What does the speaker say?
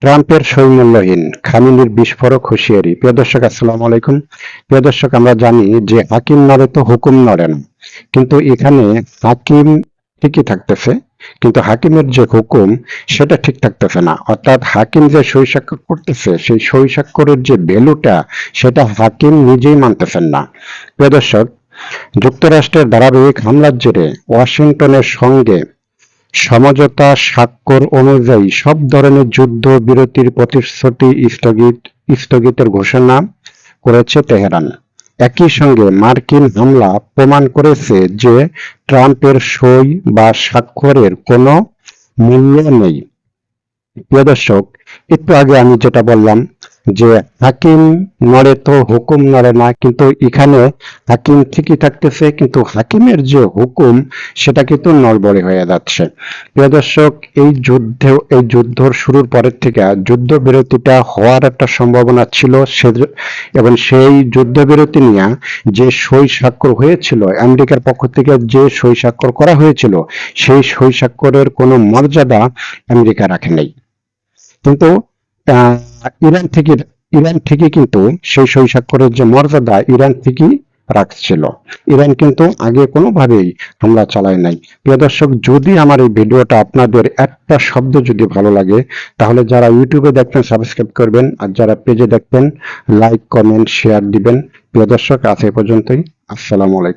ট্রাম্পের সই মূল্যহীন, খামেনির বিস্ফোরক হুঁশিয়ারি। প্রিয় দর্শক, আসসালামু আলাইকুম। প্রিয় দর্শক, আমরা জানি যে হাকিম নড়ে তো হুকুম নড়ে না, কিন্তু এখানে হাকিম ঠিকই থাকতেছে, কিন্তু হাকিমের যে হুকুম সেটা ঠিক থাকতেছে না। অর্থাৎ হাকিম যে সই স্বাক্ষর করতেছে, সেই সই স্বাক্ষরের যে ভ্যালুটা সেটা হাকিম নিজেই মানতেছেন না। প্রিয় দর্শক, যুক্তরাষ্ট্রের ধারাবাহিক হামলার জেরে ওয়াশিংটনের সঙ্গে সমঝোতা স্বাক্ষর অনুযায়ী সব ধরনের যুদ্ধ বিরতির প্রতিশ্রুতি স্থগিতের ঘোষণা করেছে তেহরান। একই সঙ্গে মার্কিন হামলা প্রমাণ করেছে যে ট্রাম্পের সই বা স্বাক্ষরের কোনো মূল্য নেই। প্রিয় দর্শক, একটু আগে আমি যেটা বললাম যে হাকিম নড়ে তো হুকুম নড়ে না, কিন্তু এখানে হাকিম ঠিকই থাকতেছে, কিন্তু হাকিমের যে হুকুম সেটা কিন্তু নড়বড়ে হয়ে যাচ্ছে। প্রিয় দর্শক, এই যুদ্ধ শুরুর পরের থেকে যুদ্ধবিরতিটা হওয়ার একটা সম্ভাবনা ছিল, এবং সেই যুদ্ধবিরতি নিয়ে যে সই স্বাক্ষর হয়েছিল, আমেরিকার পক্ষ থেকে যে সই স্বাক্ষর করা হয়েছিল, সেই সই স্বাক্ষরের কোনো মর্যাদা আমেরিকা রাখে নাই। কিন্তু আহ, ইরান থেকে ইরান থেকে কিন্তু সেই সই স্বাক্ষরের যে মর্যাদা ইরান থেকেই রাখছিল। ইরান কিন্তু আগে কোনোভাবেই হামলা চালায় নাই। প্রিয় দর্শক, যদি আমার এই ভিডিওটা আপনাদের একটা শব্দ যদি ভালো লাগে, তাহলে যারা ইউটিউবে দেখবেন সাবস্ক্রাইব করবেন, আর যারা পেজে দেখবেন লাইক কমেন্ট শেয়ার দিবেন। প্রিয় দর্শক, আজ এ পর্যন্তই। আসসালামু আলাইকুম।